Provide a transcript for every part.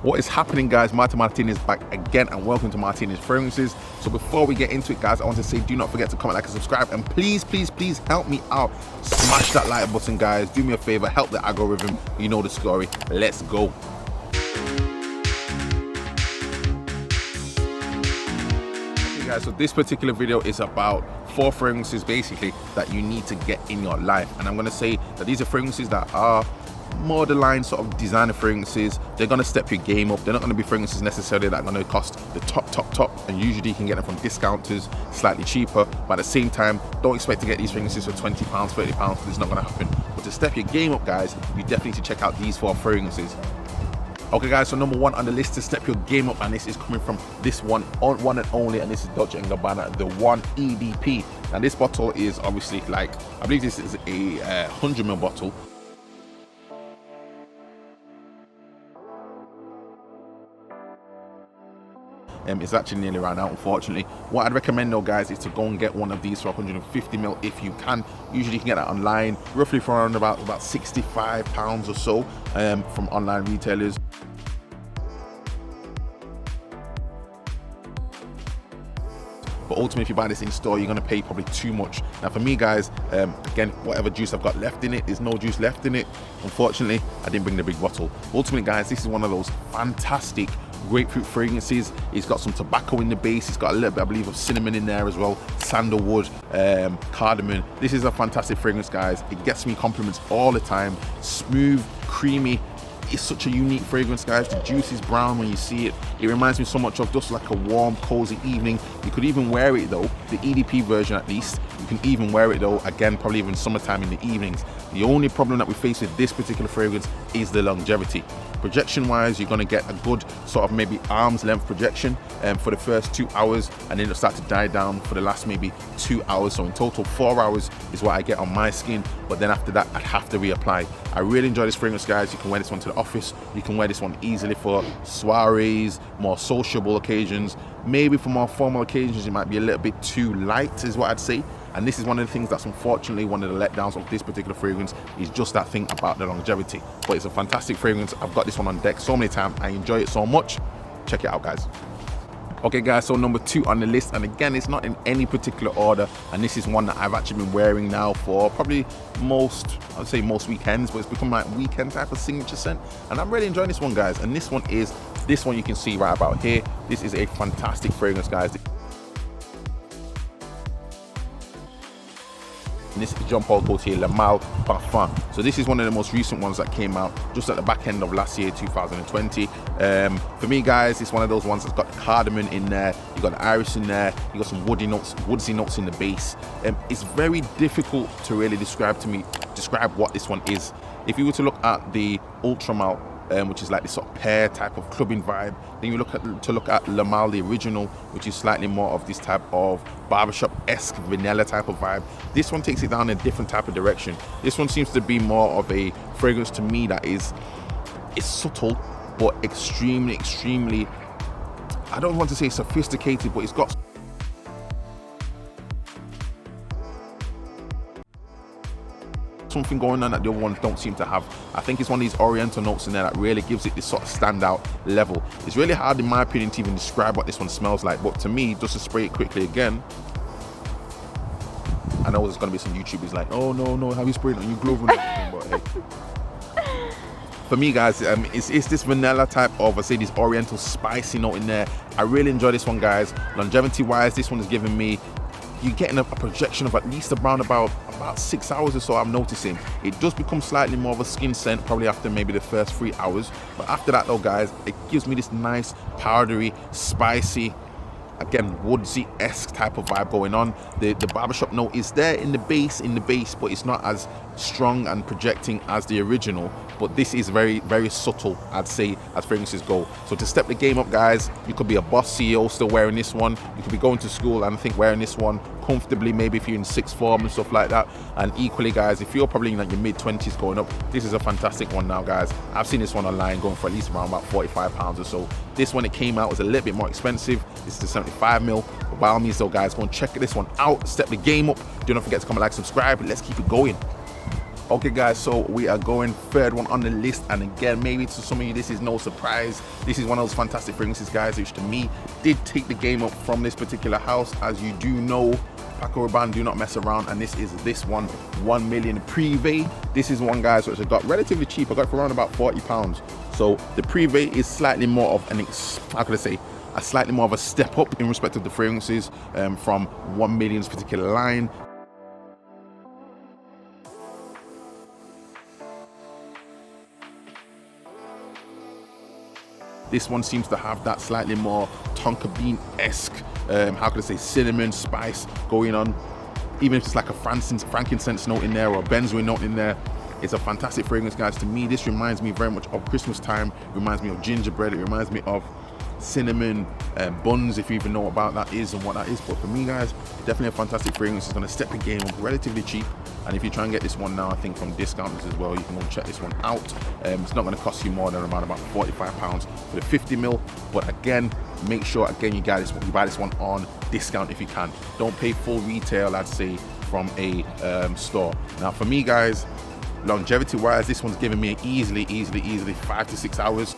What is happening, guys? Martinez back again, and welcome to Martinez Fragrances. So before we get into it, guys, I want to say do not forget to comment, like, and subscribe, and please help me out. Smash that like button, guys. Do me a favor, help the algorithm. You know the story. Let's go. Okay, guys, so this particular video is about 4 fragrances basically that you need to get in your life, and I'm going to say that these are fragrances that are more the line sort of designer fragrances. They're going to step your game up. They're not going to be fragrances necessarily that are going to cost the top, and usually you can get them from discounters slightly cheaper, but at the same time don't expect to get these fragrances for £20, £30. It's not going to happen. But to step your game up, guys, you definitely need to check out these 4 fragrances. Okay, guys, so number 1 on the list to step your game up, and this is coming from this one and only, and this is Dolce & Gabanna, the 1 EDP. Now this bottle is obviously, like, I believe this is a 100ml bottle. It's actually nearly ran out, unfortunately. What I'd recommend though, guys, is to go and get one of these for 150ml if you can. Usually you can get that online roughly for around about £65 or so from online retailers. But ultimately, if you buy this in store, you're going to pay probably too much. Now for me, guys, again, whatever juice I've got left in it, there's no juice left in it. Unfortunately, I didn't bring the big bottle. Ultimately, guys, this is one of those fantastic grapefruit fragrances. It's got some tobacco in the base. It's got a little bit, I believe, of cinnamon in there as well, sandalwood, cardamom. This is a fantastic fragrance, guys. It gets me compliments all the time. Smooth, creamy. It's such a unique fragrance, guys. The juice is brown when you see it. It reminds me so much of just like a warm, cozy evening. You could even wear it though, the EDP version at least. You can even wear it though, again, probably even summertime in the evenings. The only problem that we face with this particular fragrance is the longevity. Projection wise, you're going to get a good sort of maybe arm's length projection for the first 2 hours, and then it'll start to die down for the last maybe 2 hours. So in total 4 hours is what I get on my skin, but then after that I'd have to reapply. I really enjoy this fragrance, guys. You can wear this one to the office. You can wear this one easily for soirees, more sociable occasions. Maybe for more formal occasions it might be a little bit too light, is what I'd say. And this is one of the things that's unfortunately one of the letdowns of this particular fragrance, is just that thing about the longevity. But it's a fantastic fragrance. I've got this one on deck so many times. I enjoy it so much. Check it out, guys. Okay, guys, so number 2 on the list, and again, it's not in any particular order, and this is one that I've actually been wearing now for probably I'd say most weekends, but it's become my weekend type of signature scent, and I'm really enjoying this one, guys. And this one you can see right about here. This is a fantastic fragrance, guys. And this is Jean-Paul Gaultier Le Mal Parfum. So this is one of the most recent ones that came out just at the back end of last year, 2020. For me, guys, it's one of those ones that's got cardamom in there, you got the iris in there, you got some woodsy notes in the base. It's very difficult to really describe what this one is. If you were to look at the Ultra Malt, which is like this sort of pear type of clubbing vibe, then you look at Le Mal, the original, which is slightly more of this type of barbershop-esque vanilla type of vibe. This one takes it down in a different type of direction. This one seems to be more of a fragrance to me that is subtle, but extremely, I don't want to say sophisticated, but it's got something going on that the other ones don't seem to have. I think it's one of these oriental notes in there that really gives it this sort of standout level. It's really hard, in my opinion, to even describe what this one smells like, but to me, just to spray it quickly again, I know there's going to be some YouTubers like, oh no, how you sprayed it on your glove and everything, but hey. For me, guys, it's this vanilla type of, I say, this oriental spicy note in there. I really enjoy this one, guys. Longevity wise, this one is giving me, you're getting a projection of at least around about 6 hours or so. I'm noticing it does become slightly more of a skin scent probably after maybe the first 3 hours, but after that though, guys, it gives me this nice powdery, spicy, again, woodsy-esque type of vibe going on. The barbershop note is there in the base, but it's not as strong and projecting as the original. But this is very, very subtle, I'd say, as fragrances go. So to step the game up, guys, you could be a boss CEO still wearing this one. You could be going to school and I think wearing this one comfortably, maybe if you're in sixth form and stuff like that. And equally, guys, if you're probably in like your mid-20s going up, this is a fantastic one now, guys. I've seen this one online going for at least around about £45 or so. This one, it came out, was a little bit more expensive. This is a 75ml. But by all means though, guys, go and check this one out. Step the game up. Do not forget to comment, like, subscribe. Let's keep it going. Okay guys, so we are going third one on the list, and again, maybe to some of you this is no surprise. This is one of those fantastic fragrances, guys, which to me did take the game up from this particular house. As you do know, Paco Rabanne do not mess around, and this is this one, 1 Million Prive. This is one, guys, which I got relatively cheap. I got it for around about £40. So the Prive is slightly more of an, how could I say, a slightly more of a step up in respect of the fragrances from 1 Million's particular line. This one seems to have that slightly more tonka bean-esque, how could I say, cinnamon spice going on. Even if it's like a frankincense note in there or a benzoin note in there, it's a fantastic fragrance, guys. To me, this reminds me very much of Christmas time. It reminds me of gingerbread. It reminds me of cinnamon buns, if you even know about that is and what that is. But for me, guys, definitely a fantastic fragrance. It's going to step the game up, relatively cheap. And if you try and get this one now, I think from discounters as well, you can go and check this one out. It's not going to cost you more than around about £45 for the 50ml. But again, make sure again you buy this one on discount if you can. Don't pay full retail, I'd say, from a store. Now for me, guys, longevity wise, this one's giving me easily 5 to 6 hours.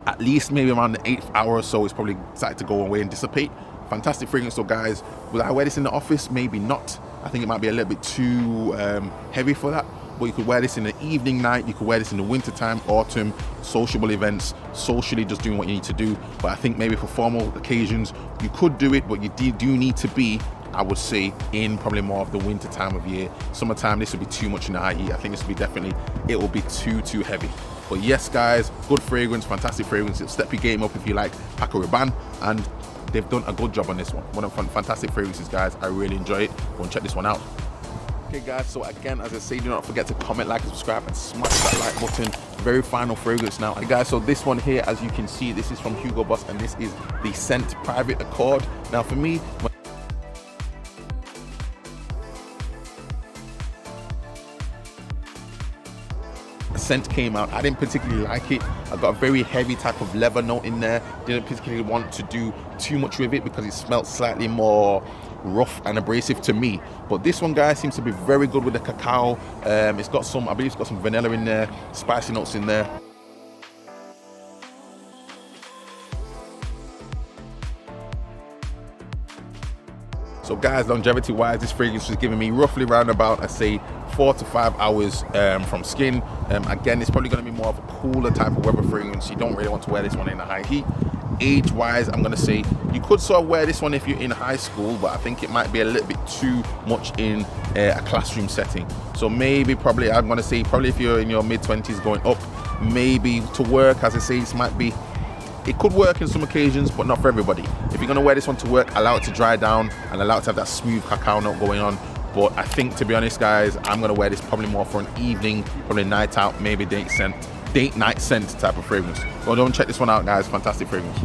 At least maybe around the 8th hour or so, it's probably started to go away and dissipate. Fantastic fragrance though, guys. Will I wear this in the office? Maybe not. I think it might be a little bit too heavy for that. But you could wear this in the evening, night. You could wear this in the winter time, autumn, sociable events, socially just doing what you need to do. But I think maybe for formal occasions, you could do it, but you do need to be, I would say, in probably more of the winter time of year. Summertime, this would be too much in the high heat. I think this would be definitely, it will be too heavy. But yes, guys, good fragrance, fantastic fragrance. It'll step your game up if you like Paco Rabanne, and they've done a good job on this one. One of fantastic fragrances, guys. I really enjoy it. Go and check this one out. Okay, guys, so again, as I say, do not forget to comment, like, and subscribe, and smash that like button. Very final fragrance now. Okay, guys, so this one here, as you can see, this is from Hugo Boss, and this is the Scent Private Accord. Now, for me, scent came out, I didn't particularly like it. I got a very heavy type of leather note in there. Didn't particularly want to do too much with it because it smelled slightly more rough and abrasive to me. But this one, guys, seems to be very good with the cacao. It's got some, I believe it's got some vanilla in there, spicy notes in there. So guys, longevity wise, this fragrance was giving me roughly around about, I say, 4 to 5 hours from skin. Again, it's probably going to be more of a cooler type of weather fragrance. You don't really want to wear this one in the high heat. Age wise, I'm going to say you could sort of wear this one if you're in high school, but I think it might be a little bit too much in a classroom setting. So maybe probably, I'm going to say probably if you're in your mid-20s going up, maybe to work, as I say, this might be, it could work in some occasions, but not for everybody. If you're gonna wear this one to work, allow it to dry down and allow it to have that smooth cacao note going on. But I think, to be honest, guys, I'm gonna wear this probably more for an evening, probably night out, maybe date night scent type of fragrance. Well, don't check this one out, guys. Fantastic fragrance.